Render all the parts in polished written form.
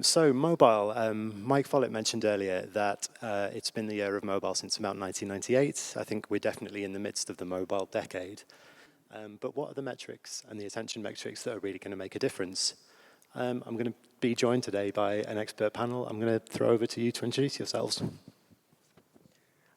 So mobile, Mike Follett mentioned earlier that it's been the year of mobile since about 1998. I think we're definitely in the midst of the mobile decade. But what are the metrics and the attention metrics that are really going to make a difference? I'm going to be joined today by an expert panel. I'm going to throw over to you to introduce yourselves.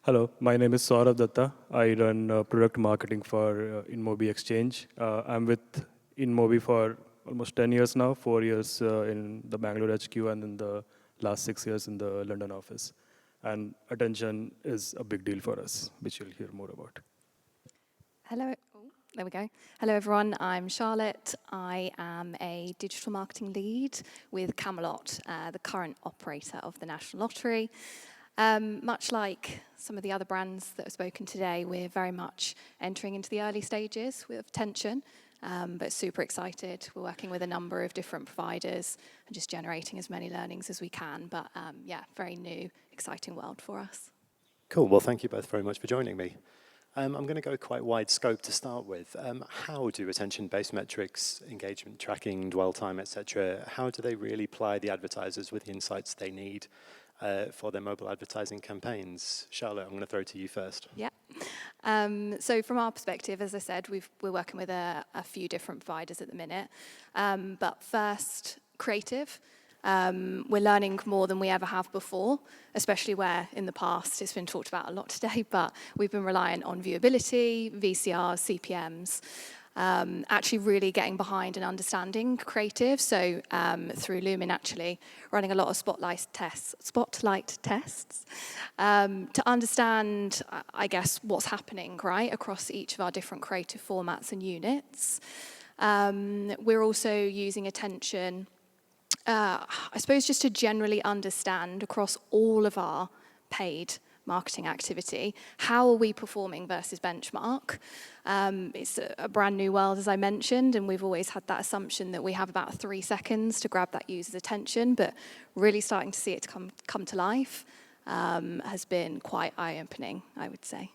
Hello, my name is Suarav Dutta. I run product marketing for InMobi Exchange. I'm with InMobi for almost 10 years now, 4 years in the Bangalore HQ and in the last 6 years in the London office. And attention is a big deal for us, which you'll hear more about. Hello. There we go. Hello, everyone. I'm Charlotte. I am a digital marketing lead with Camelot, the current operator of the National Lottery. Much like some of the other brands that have spoken today, we're very much entering into the early stages with attention, but super excited. We're working with a number of different providers and just generating as many learnings as we can. But yeah, very new, exciting world for us. Cool. Well, thank you both very much for joining me. I'm going to go quite wide scope to start with. How do attention-based metrics, engagement tracking, dwell time, etc., how do they really ply the advertisers with the insights they need for their mobile advertising campaigns? Charlotte, I'm going to throw to you first. Yeah. So from our perspective, as I said, we're working with a few different providers at the minute. But first, creative. We're learning more than we ever have before, especially where in the past it's been talked about a lot today, but we've been reliant on viewability, VCRs, CPMs, actually really getting behind and understanding creative. So through Lumen, actually running a lot of spotlight tests to understand, I guess, what's happening, right, across each of our different creative formats and units. We're also using attention, I suppose, just to generally understand across all of our paid marketing activity, how are we performing versus benchmark? It's a brand new world, as I mentioned, and we've always had that assumption that we have about 3 seconds to grab that user's attention, but really starting to see it come to life has been quite eye-opening, I would say.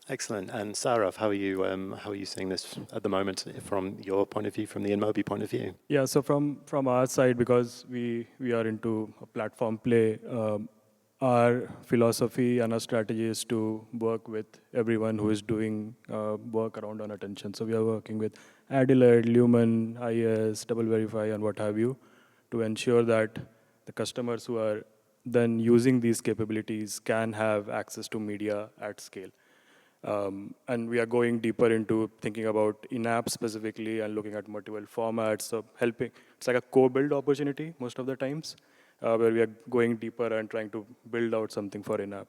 Excellent. And Suarav, how are you seeing this at the moment from your point of view, from the InMobi point of view? Yeah, so from our side, because we are into a platform play, our philosophy and our strategy is to work with everyone who is doing work around on attention. So we are working with Adelaide, Lumen, IS, Double Verify, and what have you, to ensure that the customers who are then using these capabilities can have access to media at scale. And we are going deeper into thinking about in-app specifically and looking at multiple formats, so helping. It's like a co-build opportunity most of the times, where we are going deeper and trying to build out something for in-app.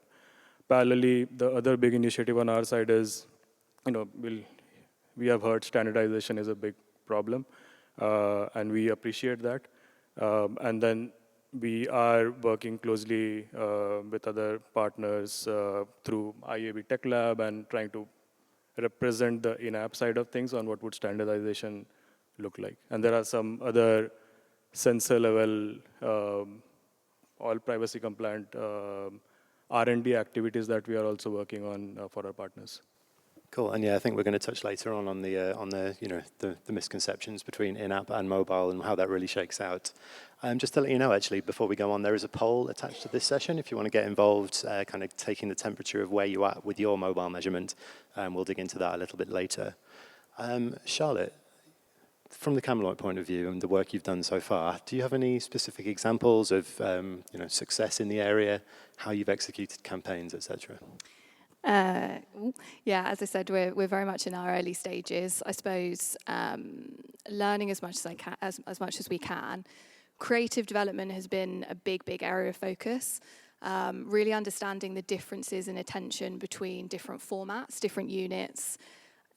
Parallelly, the other big initiative on our side is, we have heard standardization is a big problem, and we appreciate that. And then we are working closely with other partners through IAB Tech Lab and trying to represent the in-app side of things on what would standardization look like. And there are some other sensor level, all privacy compliant R&D activities that we are also working on for our partners. Cool, and yeah, I think we're going to touch later on the misconceptions between in-app and mobile and how that really shakes out. Just to let you know, actually, before we go on, there is a poll attached to this session. If you want to get involved, kind of taking the temperature of where you are with your mobile measurement, we'll dig into that a little bit later. Charlotte, from the Camelot point of view and the work you've done so far, do you have any specific examples of success in the area, how you've executed campaigns, etc.? Yeah, as I said, we're very much in our early stages. I suppose learning as much as we can. Creative development has been a big area of focus. Really understanding the differences in attention between different formats, different units.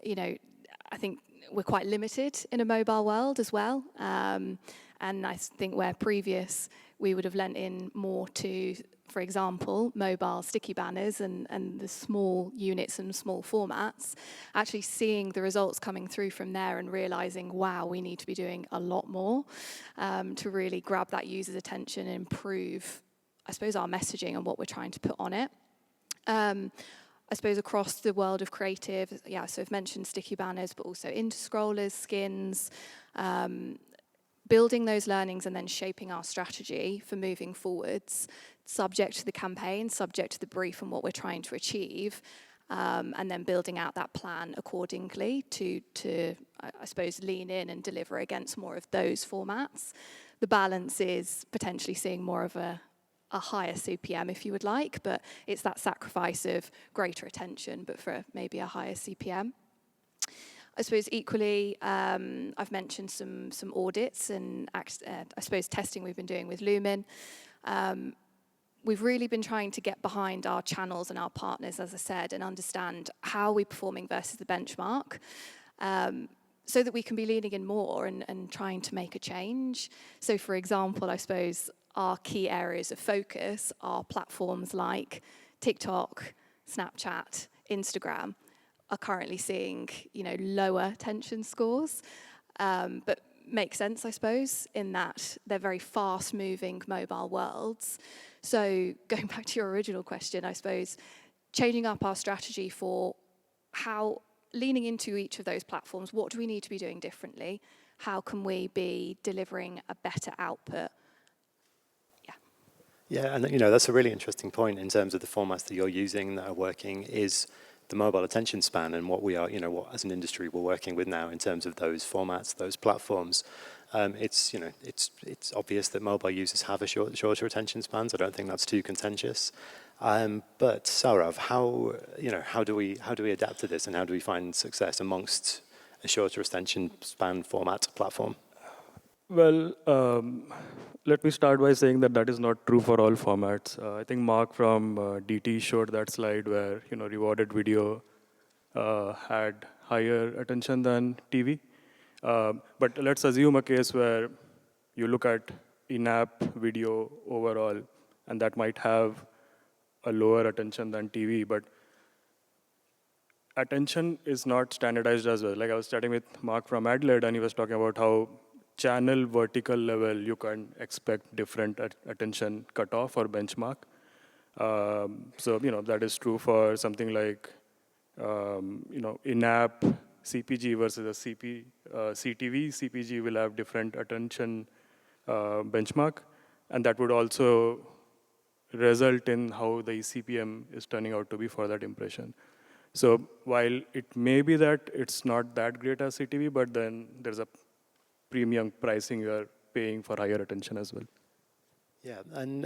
I think we're quite limited in a mobile world as well. And I think where previous we would have lent in more to, for example, mobile sticky banners and the small units and small formats, actually seeing the results coming through from there and realizing, wow, we need to be doing a lot more to really grab that user's attention and improve, I suppose, our messaging and what we're trying to put on it. I suppose across the world of creative, yeah, so I've mentioned sticky banners, but also into-scrollers, skins, building those learnings and then shaping our strategy for moving forwards, subject to the campaign, subject to the brief and what we're trying to achieve, and then building out that plan accordingly to I suppose, lean in and deliver against more of those formats. The balance is potentially seeing more of a higher CPM, if you would like, but it's that sacrifice of greater attention, but for maybe a higher CPM. I suppose equally, I've mentioned some audits and I suppose testing we've been doing with Lumen. We've really been trying to get behind our channels and our partners, as I said, and understand how we're performing versus the benchmark, so that we can be leaning in more and trying to make a change. So for example, I suppose our key areas of focus are platforms like TikTok, Snapchat, Instagram, are currently seeing, lower attention scores, but makes sense, I suppose, in that they're very fast-moving mobile worlds. So going back to your original question, I suppose, changing up our strategy for how, leaning into each of those platforms, what do we need to be doing differently? How can we be delivering a better output? Yeah, and that's a really interesting point in terms of the formats that you're using that are working is the mobile attention span and what we are, what as an industry we're working with now in terms of those formats, those platforms. It's obvious that mobile users have a shorter attention spans. I don't think that's too contentious. But Suarav, how do we adapt to this and how do we find success amongst a shorter attention span format platform? Well, let me start by saying that is not true for all formats. I think Mark from DT showed that slide where rewarded video had higher attention than TV. But let's assume a case where you look at in-app video overall, and that might have a lower attention than TV. But attention is not standardized as well. Like I was chatting with Mark from Adelaide, and he was talking about how channel vertical level, you can expect different attention cutoff or benchmark. So, that is true for something like, in-app CPG versus a CTV. CPG will have different attention benchmark, and that would also result in how the CPM is turning out to be for that impression. So while it may be that it's not that great as CTV, but then there's a premium pricing you're paying for higher attention as well. Yeah, and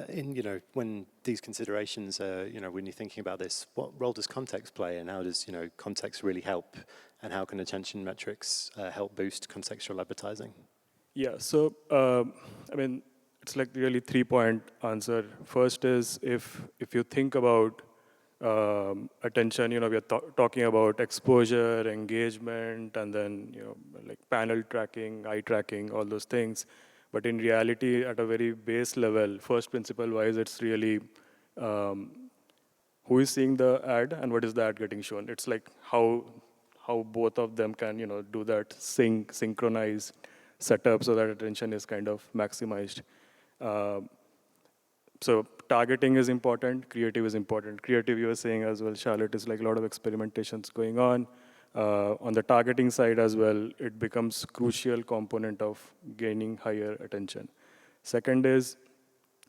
when these considerations, when you're thinking about this, what role does context play, and how does context really help, and how can attention metrics help boost contextual advertising? Yeah, so it's like really 3-point answer. First is if you think about attention, we're talking about exposure, engagement, and then like panel tracking, eye tracking, all those things. But in reality, at a very base level, first principle wise, it's really who is seeing the ad and what is the ad getting shown. It's like how both of them can do that synchronized setup so that attention is kind of maximized. So targeting is important, creative is important. Creative, you were saying as well, Charlotte, is like a lot of experimentations going on. On the targeting side as well, it becomes crucial component of gaining higher attention. Second is,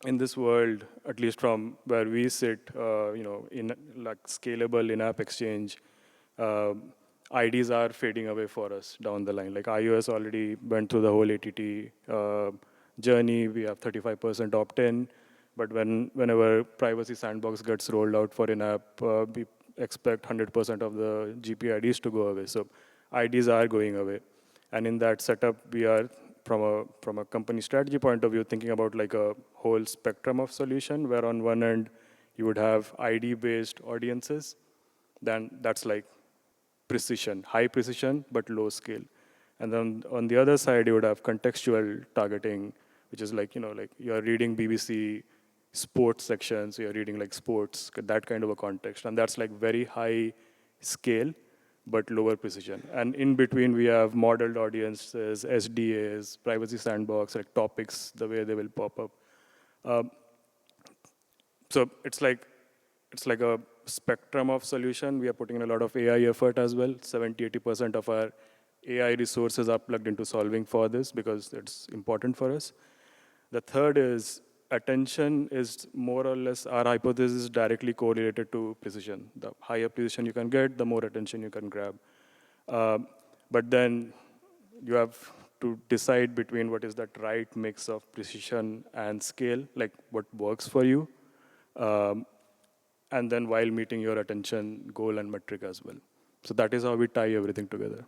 in this world, at least from where we sit, in like scalable in-app exchange, IDs are fading away for us down the line. Like iOS already went through the whole ATT journey. We have 35% opt-in. But whenever privacy sandbox gets rolled out for in-app, we expect 100% of the GP IDs to go away. So IDs are going away. And in that setup, we are, from a company strategy point of view, thinking about like a whole spectrum of solution, where on one end, you would have ID-based audiences. Then that's like precision, high precision, but low scale. And then on the other side, you would have contextual targeting, which is like, like you're reading BBC sports sections, so you're reading like sports, that kind of a context. And that's like very high scale, but lower precision. And in between, we have modeled audiences, SDAs, privacy sandbox, like topics, the way they will pop up. So it's like a spectrum of solution. We are putting in a lot of AI effort as well. 70-80% of our AI resources are plugged into solving for this because it's important for us. The third is attention is more or less, our hypothesis is directly correlated to precision. The higher precision you can get, the more attention you can grab. But then you have to decide between what is that right mix of precision and scale, like what works for you, and then while meeting your attention goal and metric as well. So that is how we tie everything together.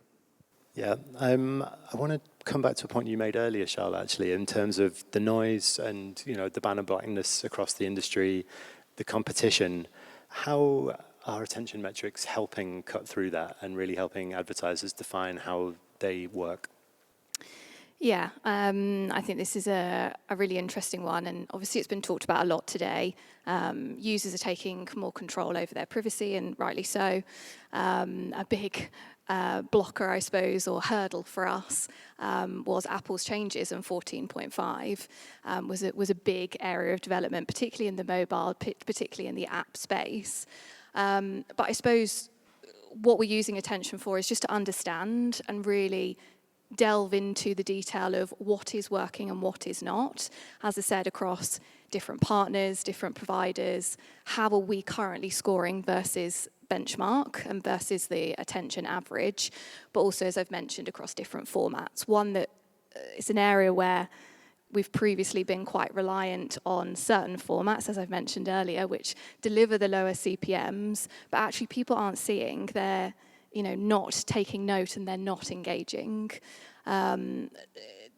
Yeah, I want to come back to a point you made earlier, Charles, actually, in terms of the noise and the banner blindness across the industry, the competition. How are attention metrics helping cut through that and really helping advertisers define how they work? Yeah, I think this is a really interesting one, and obviously it's been talked about a lot today. Users are taking more control over their privacy, and rightly so. A big blocker, I suppose, or hurdle for us was Apple's changes, and 14.5 was a big area of development, particularly in the mobile, particularly in the app space. But I suppose what we're using attention for is just to understand and really delve into the detail of what is working and what is not. As I said, across different partners, different providers, how are we currently scoring versus benchmark and versus the attention average, but also, as I've mentioned, across different formats. One that is an area where we've previously been quite reliant on certain formats, as I've mentioned earlier, which deliver the lower CPMs, but actually people aren't seeing, they're not taking note and they're not engaging.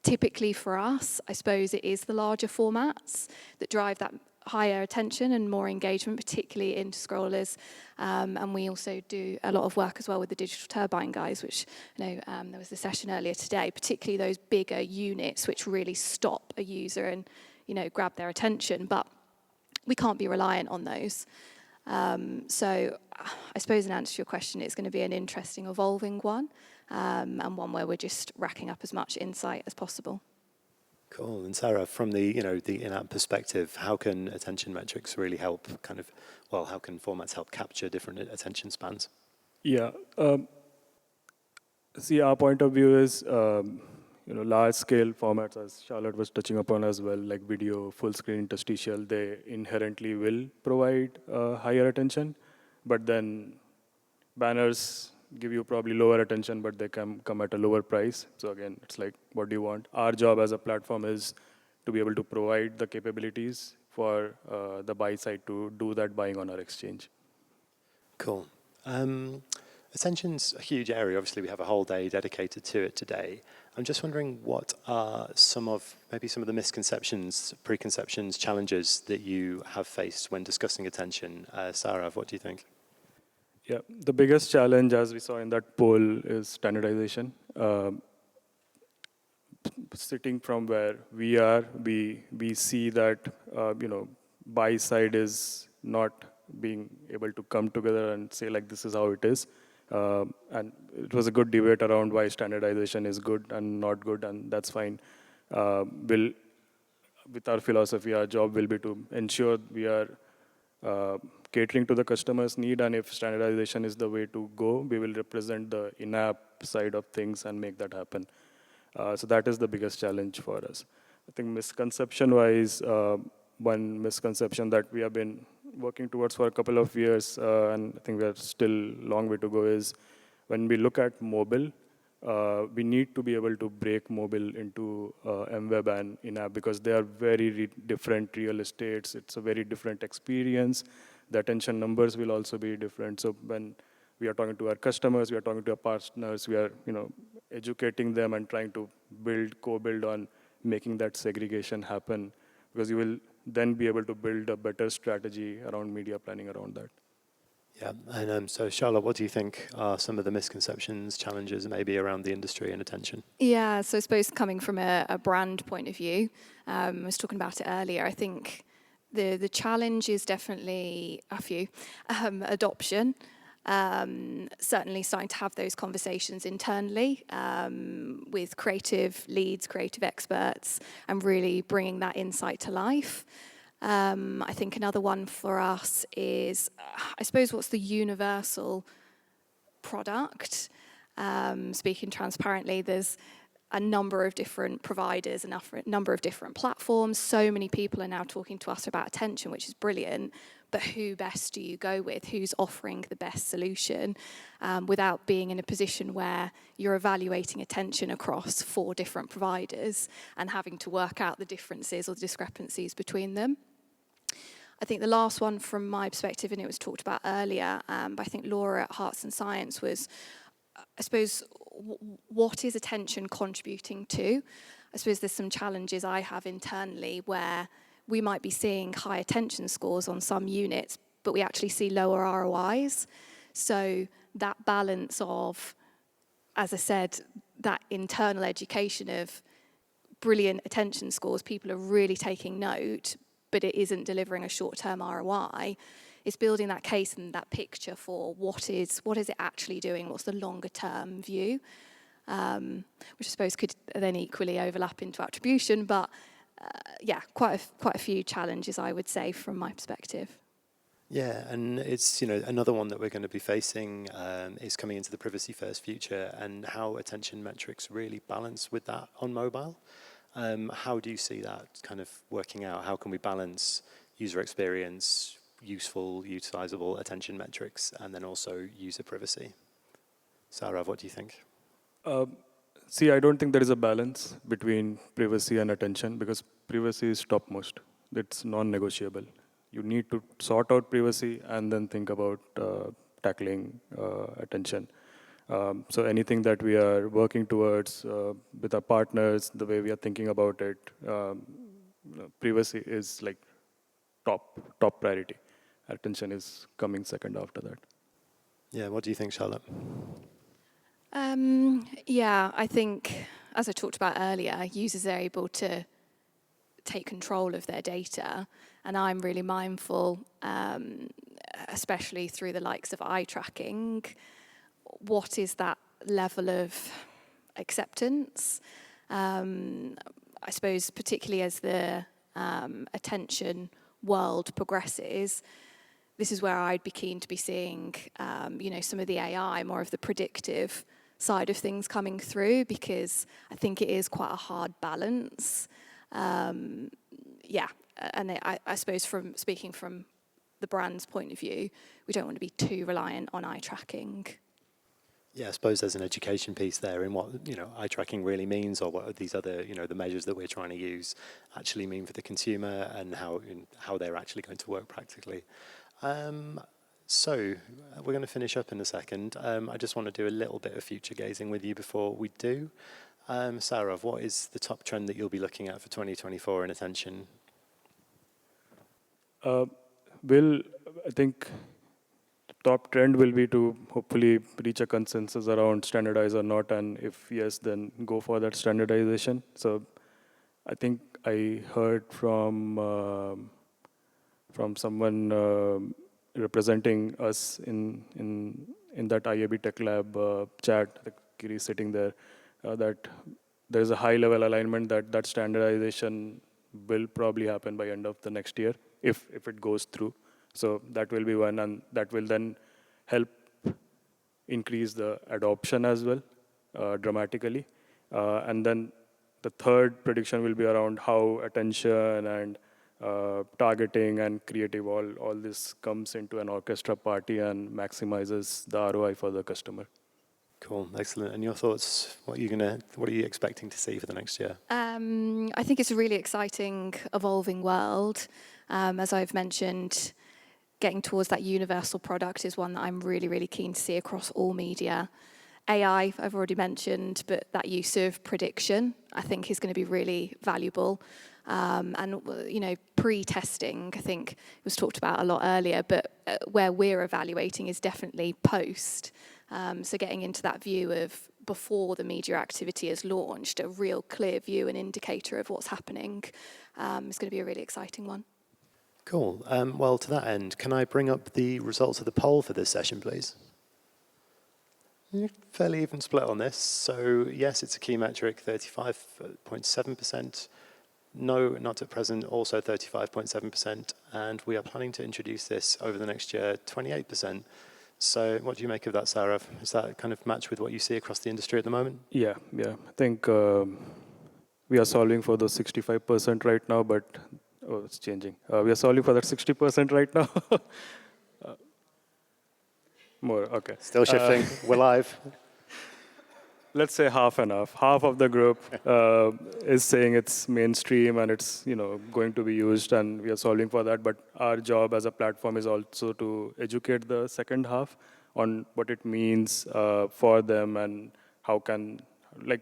Typically for us, I suppose it is the larger formats that drive that higher attention and more engagement, particularly into scrollers. And we also do a lot of work as well with the Digital Turbine guys, which there was a session earlier today, particularly those bigger units which really stop a user and grab their attention. But we can't be reliant on those. So I suppose in answer to your question, it's going to be an interesting, evolving one, and one where we're just racking up as much insight as possible. Cool. And Suarav, from the the in-app perspective, how can attention metrics really help how can formats help capture different attention spans? Yeah. See, our point of view is, large-scale formats, as Charlotte was touching upon as well, like video, full-screen interstitial, they inherently will provide higher attention, but then banners give you probably lower attention, but they come at a lower price. So again, it's like, what do you want? Our job as a platform is to be able to provide the capabilities for the buy side to do that buying on our exchange. Cool. Attention's a huge area. Obviously, we have a whole day dedicated to it today. I'm just wondering what are some of the misconceptions, preconceptions, challenges that you have faced when discussing attention. Suarav, what do you think? Yeah, the biggest challenge, as we saw in that poll, is standardization. Sitting from where we are, we see that buy side is not being able to come together and say like this is how it is. And it was a good debate around why standardization is good and not good, and that's fine. With our philosophy, our job will be to ensure we are catering to the customer's need, and if standardization is the way to go, we will represent the in-app side of things and make that happen. So that is the biggest challenge for us. I think misconception-wise, one misconception that we have been working towards for a couple of years, and I think we are still a long way to go, is when we look at mobile, we need to be able to break mobile into mWeb and in-app because they are very different real estates. It's a very different experience. The attention numbers will also be different. So when we are talking to our customers, we are talking to our partners, we are educating them and trying to co-build on making that segregation happen, because you will then be able to build a better strategy around media planning around that. Yeah, and so Charlotte, what do you think are some of the misconceptions, challenges maybe around the industry and attention? Yeah, so I suppose coming from a brand point of view, I was talking about it earlier, I think the challenge is definitely a few. Adoption, certainly starting to have those conversations internally with creative leads, creative experts, and really bringing that insight to life. I think another one for us is, I suppose, what's the universal product Speaking transparently, there's a number of different providers, a number of different platforms. So many people are now talking to us about attention, which is brilliant. But who best do you go with? Who's offering the best solution without being in a position where you're evaluating attention across 4 different providers and having to work out the differences or the discrepancies between them? I think the last one from my perspective, and it was talked about earlier, but I think Laura at Hearts and Science was, I suppose, what is attention contributing to? I suppose there's some challenges I have internally where we might be seeing high attention scores on some units, but we actually see lower ROIs. So that balance of, as I said, that internal education of brilliant attention scores, people are really taking note, but it isn't delivering a short-term ROI. It's building that case and that picture for what is it actually doing, what's the longer-term view, which I suppose could then equally overlap into attribution, but quite a few challenges, I would say, from my perspective. Yeah, and it's another one that we're going to be facing is coming into the privacy first future, and how attention metrics really balance with that on mobile. How do you see that kind of working out? How can we balance user experience, useful, utilizable attention metrics, and then also user privacy? Suarav, what do you think? See, I don't think there is a balance between privacy and attention, because privacy is topmost. It's non-negotiable. You need to sort out privacy and then think about tackling attention. So anything that we are working towards with our partners, the way we are thinking about it, privacy is like top priority. Attention is coming second after that. Yeah, what do you think, Charlotte? I think, as I talked about earlier, users are able to take control of their data, and I'm really mindful, especially through the likes of eye tracking, what is that level of acceptance? I suppose particularly as the attention world progresses, this is where I'd be keen to be seeing, some of the AI, more of the predictive side of things coming through, because I think it is quite a hard balance. And I suppose from speaking from the brand's point of view, we don't want to be too reliant on eye tracking. Yeah, I suppose there's an education piece there in what eye tracking really means, or what these other the measures that we're trying to use actually mean for the consumer, and how they're actually going to work practically. So we're going to finish up in a second. I just want to do a little bit of future gazing with you before we do. Suarav, what is the top trend that you'll be looking at for 2024 in attention? I think the top trend will be to hopefully reach a consensus around standardize or not, and if yes, then go for that standardization. So I think I heard from someone representing us in that IAB Tech Lab chat, Kiri sitting there, that there is a high level alignment that standardization will probably happen by end of the next year if it goes through. So that will be one, and that will then help increase the adoption as well dramatically. And then the third prediction will be around how attention and targeting and creative, all this comes into an orchestra party and maximizes the ROI for the customer. Cool, excellent. And your thoughts? What are you expecting to see for the next year? I think it's a really exciting, evolving world. As I've mentioned, getting towards that universal product is one that I'm really, really keen to see across all media. AI, I've already mentioned, but that use of prediction, I think, is going to be really valuable. And pre-testing, I think it was talked about a lot earlier, but where we're evaluating is definitely post. So getting into that view of before the media activity is launched, a real clear view and indicator of what's happening is going to be a really exciting one. Cool. Well, to that end, can I bring up the results of the poll for this session, please? Fairly even split on this. So yes, it's a key metric, 35.7%. No, not at present, also 35.7%. And we are planning to introduce this over the next year, 28%. So what do you make of that, Suarav? Is that kind of match with what you see across the industry at the moment? Yeah. I think we are solving for those 65% right now, but it's changing. We are solving for that 60% right now. More, okay. Still shifting. We're live. Let's say half and half. Half of the group is saying it's mainstream and it's going to be used, and we are solving for that. But our job as a platform is also to educate the second half on what it means for them and how can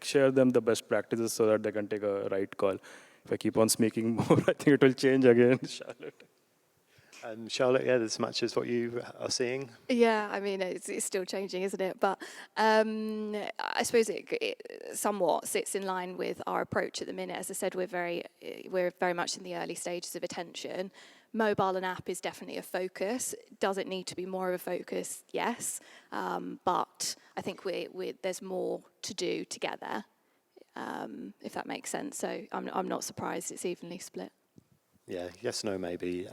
share them the best practices so that they can take a right call. If I keep on speaking more, I think it will change again, Charlotte. Charlotte, yeah, this matches what you are seeing. Yeah, I mean, it's still changing, isn't it? But I suppose it somewhat sits in line with our approach at the minute. As I said, we're very much in the early stages of attention. Mobile and app is definitely a focus. Does it need to be more of a focus? Yes. But I think there's more to do together, if that makes sense. So I'm not surprised it's evenly split. Yeah, yes, no, maybe.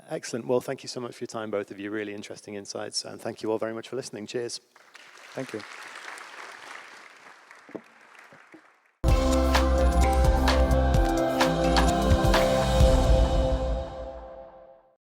Excellent. Well, thank you so much for your time, both of you. Really interesting insights. And thank you all very much for listening. Cheers. Thank you.